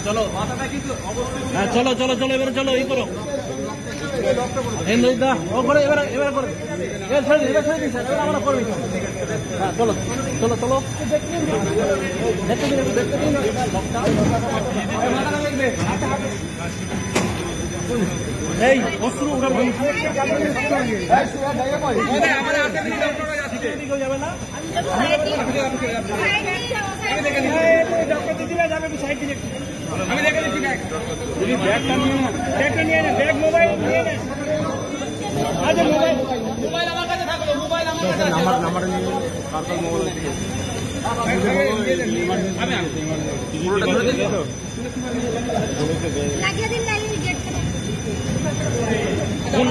চলো হ্যাঁ চলো চলো চলো এবারে চলো এই করো দা ও করে এবার এবার করে এবার ছেড়ে দিন এবার আমরা করবি হ্যাঁ চলো চলো চলো দেখতে দিন দেখতে দিন এই অস্ত্র উঠার যাবে না আমি দেখে দিচ্ছি ব্যাগটা নিয়ে না ব্যাগ মোবাইল নিয়ে না আচ্ছা মোবাইল আমার কাছে থাকলো মোবাইল আমার কাছে নাম্বার নিয়ে কার মোবাইল লাগিয়ে দিন লাইনে গেট কোন